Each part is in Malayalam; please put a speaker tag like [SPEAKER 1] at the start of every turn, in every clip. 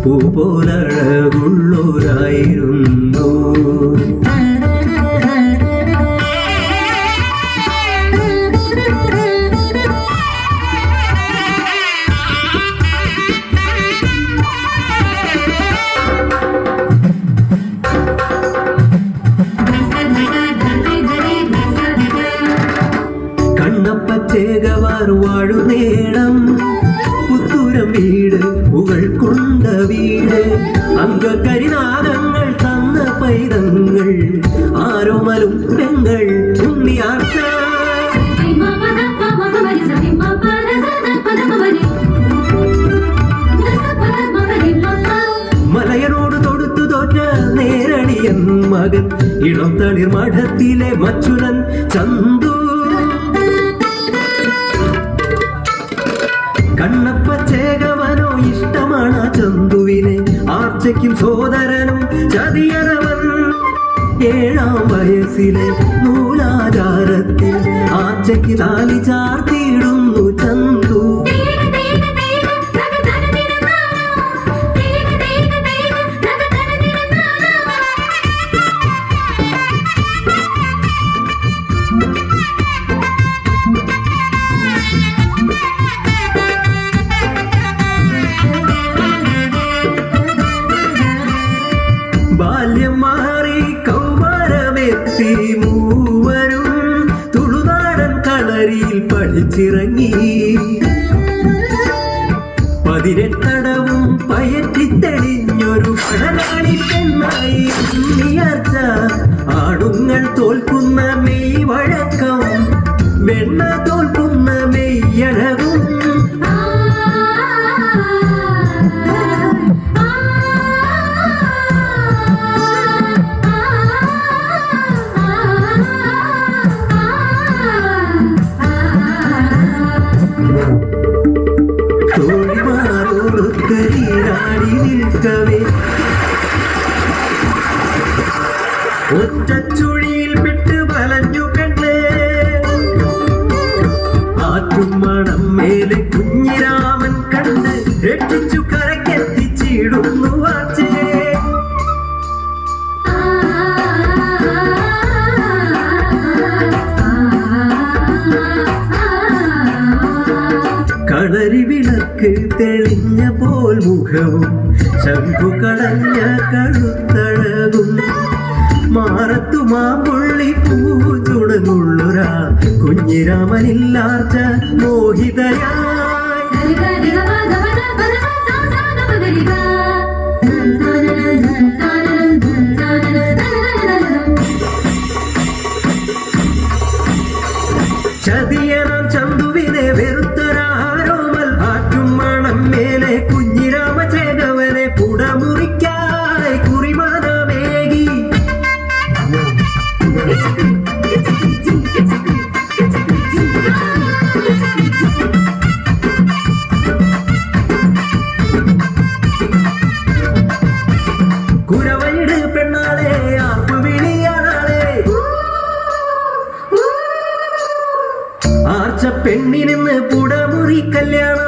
[SPEAKER 1] പൂപോലഴകുള്ളോരായിരുന്നു. കണ്ണപ്പച്ചേകവാർ വാഴുന്നേടം പുത്തൂരം വീട് പുകൾ കൊണ്ട വീട് അംഗകരിനാദങ്ങൾ തന്ന പൈതങ്ങൾ ആരോമലും പെങ്ങൾ ഉണ്ണിയാർച്ച മലയനോട് തൊടുത്തു തോറ്റ നേരണിയൻ മകൻ ഇളം തളിർ മഠത്തിലെ മച്ചുരൻ ചന്തു. കണ്ണപ്പച്ചേകവനോ ഇഷ്ടമാണ് ചന്തുവിനെ, ആർച്ചയ്ക്കും സോദരനും ചതിയനവൻ. 7-ാം വയസ്സിലെ നൂലാചാരത്തിൽ ആർച്ചയ്ക്ക് താലി ചാർത്തിയിടുന്നു ചന്തു. ബാല്യം മാറി കൗമാരമെത്തി മൂവരും തുളുനാടൻ കളരിയിൽ പഠിച്ചിറങ്ങി. 18 പയറ്റിത്തെളിഞ്ഞൊരു പടനാളി പെണ്ണായി ഉണ്ണിയാർച്ച. ആടുങ്ങൾ തോൽക്കുന്ന മെയ് വഴക്കം, വെണ്ണ തോൽക്കുന്ന മെയ്യഴകും. തോഴിമാരോടൊക്കരീരാടി നിൽക്കവേ ഒറ്റച്ചുഴിയിൽ വിട്ട് വലഞ്ഞു പെണ്ണേ. ആറ്റുമണം മേലെ കുഞ്ഞിരാമൻ കണ്ട് രക്ഷിച്ചു കരക്കെത്തിച്ചിടുന്നു ആച്ചേ. കളരി വിളക്ക് തെളിഞ്ഞ പോൽ മുഖവും ശംഖു കളഞ്ഞ കഴുത്തഴകും. മാറത്തു മാമ്പുള്ളി പൂച്ചുടങ്ങുള്ളൊരാ കുഞ്ഞിരാമനില്ലാർച്ച മോഹിതയായി. ചതിയണം ചന്തുവിനെ വെറുത്തരാരോമൽ ആറ്റുമണം മേലെ കുഞ്ഞിരാമചേകവനെ പുടമുറിക്കായി കുറിമാനമേകി. കുരവയിട് പെണ്ണാളെ ആർപ്പു വിളിയാണാളെ. ആർച്ച പെണ്ണിനെന്ന് പുടമുറി കല്യാണം.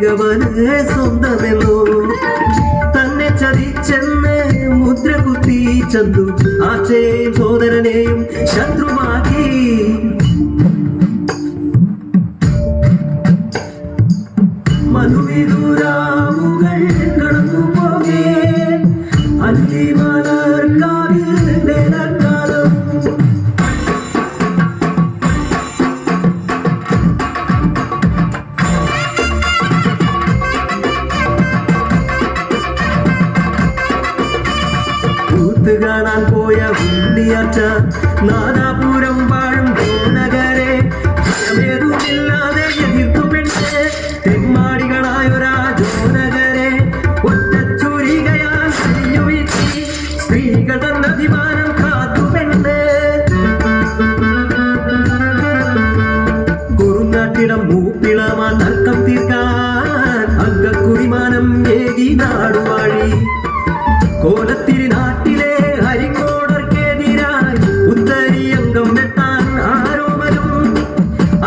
[SPEAKER 1] മികവന് സ്വന്തമെന്നു തന്നെ ചതിച്ചെന്ന് മുദ്ര കുത്തി ചന്തു ആച്ചയെയും സോദരനെയും ശത്രുവാക്കി മധുവിദൂരാവുകൾ കടന്നു പോകേ അല്ലിമലർക്കാവിൽ വേനൽക്കാലം കൂത്ത് കാണാൻ പോയ ഉണ്ണിയാച്ച നാദാപുരം വാഴും നഗരെ ഭയമേതുമില്ലാതെ എതിർത്തു പെണ്ണ് തെമ്മാടികളായൊരാ ജോനഗരെ ഒറ്റച്ചുരികയാൽ കഴിഞ്ഞു വീഴ്ത്തി സ്ത്രീകൾ തന്നഭിമാനം കാത്തു പെണ്ണ് കുറുനാട്ടിടം മൂപ്പിളമാൻ തർക്കം തീർക്കാൻ അംഗക്കുറിമാനം ഏകി നാടുവാഴി കോലത്തിരി നാട്ടിലെ ഹരിക്കോടർക്കെതിരായി ഉത്തരിയംഗം വെട്ടാൻ ആരോമലും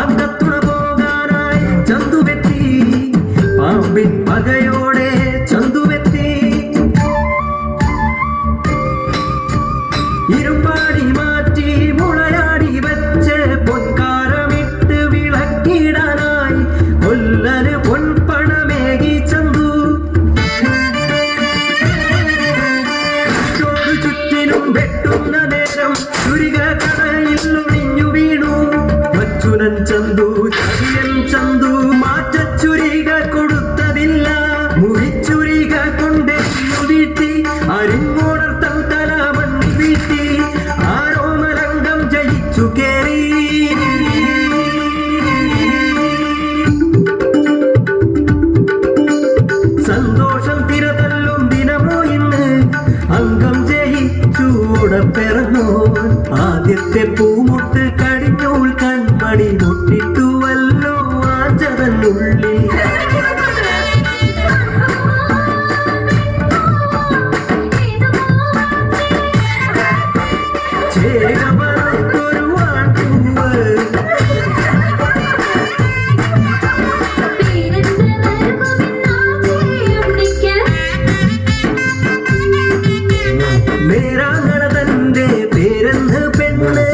[SPEAKER 1] അന്തത്തുണ പോകാനായി ചന്തുവെത്തി പാമ്പിൻ പകയോടെ ചന്തുവെത്തി ഇരുമ്പാടി മാറ്റി മുളയാടി വെച്ച് പൊൻകാരമിട്ട് വിളക്കിടാനായി കൊല്ലന് പൊൻപണമേകി ചന്തു വെട്ടുന്ന നേരം ചുരിക കടയിൽ ഒളിഞ്ഞു വീണു മച്ചുനൻ ചന്തു ചതിയൻ ചന്തു മാറ്റച്ചുരിക കൊടുത്തതില്ല മുറിച്ചുരിക കൊണ്ടെന്നു വീഴ്ത്തി അരിങ്ങോടർത്തം തല മണ്ണി വീഴ്ത്തി ആരോമരംഗം ജയിച്ചു കേറി സന്തോഷം തിരതല്ലും ദിനമോ ഇന്ന് അംഗം പിറന്നോ ആദ്യത്തെ പൂമുട്ട് കടിഞ്ഞൂൽ കൺമണി മുട്ടിട്ടുവല്ലോ ആചരനുള്ളിൽ ചേകമറത്തൊരു ആൺപൂവ് മേരാങ്ങണതന്റെ പേരെന്ന് പെണ്ണ്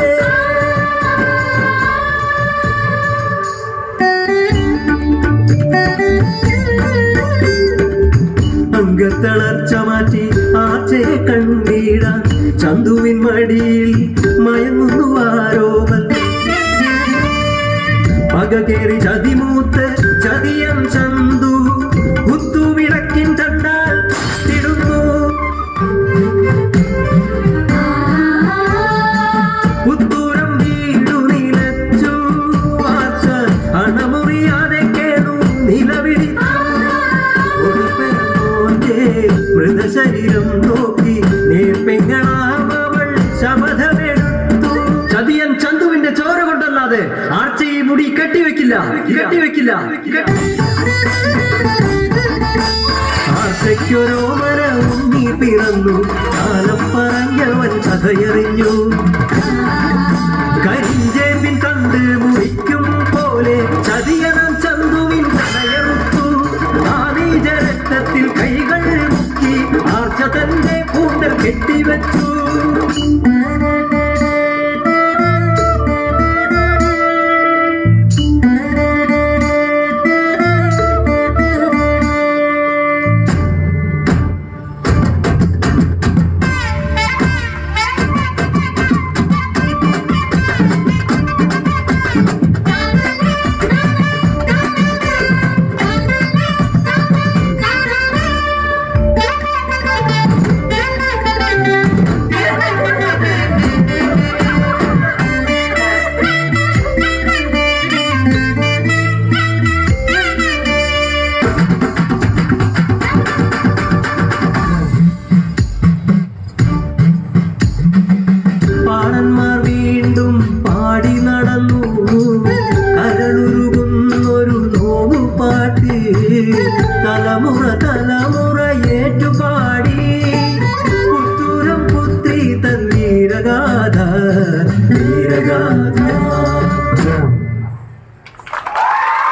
[SPEAKER 1] അംഗത്തളർച്ച മാറ്റി ആച്ചയെ കണ്ണീടാൻ ചന്തുവിൻ മടിയിൽ മയങ്ങുന്നു ആരോമൽ പക കേറി ചതിമൂത്ത് ചതിയൻ ചന്തു കുത്തുവിളക്കിൻ കണ്ടാൽ തിടുന്നു പുത്തൂരം വീടു നിലച്ചു വാച്ച അണമുറിയാതെ കേണു നിലവിളി മൃതശരീരം നോക്കി നേർപ്പെങ്ങളാമവൾ ശപഥമെടുത്തു ചതിയൻ ചന്തുവിന്റെ ചോര കൊണ്ടല്ലാതെ ആർച്ച ഈ മുടി കെട്ടിവെക്കില്ല ആർച്ചയ്ക്കൊരോമന ഉണ്ണി പിറന്നു കാലം പറഞ്ഞവൻ കഥയറിഞ്ഞു കരിഞ്ചേമ്പിൻ കണ്ട് മുറിക്കും പോലെ ചതിയനം ചന്തുവിൻ കഥയറുത്തു ആനീജ രക്തത്തിൽ കൈകൾ മുക്കി ആർച്ച തന്റെ കൂട്ടൽ കെട്ടിവെച്ചു തലമുറ തലമുറ ഏറ്റുപാടി പുത്തൂരം പുത്രി തൻ വീരഗാഥ വീരഗാഥ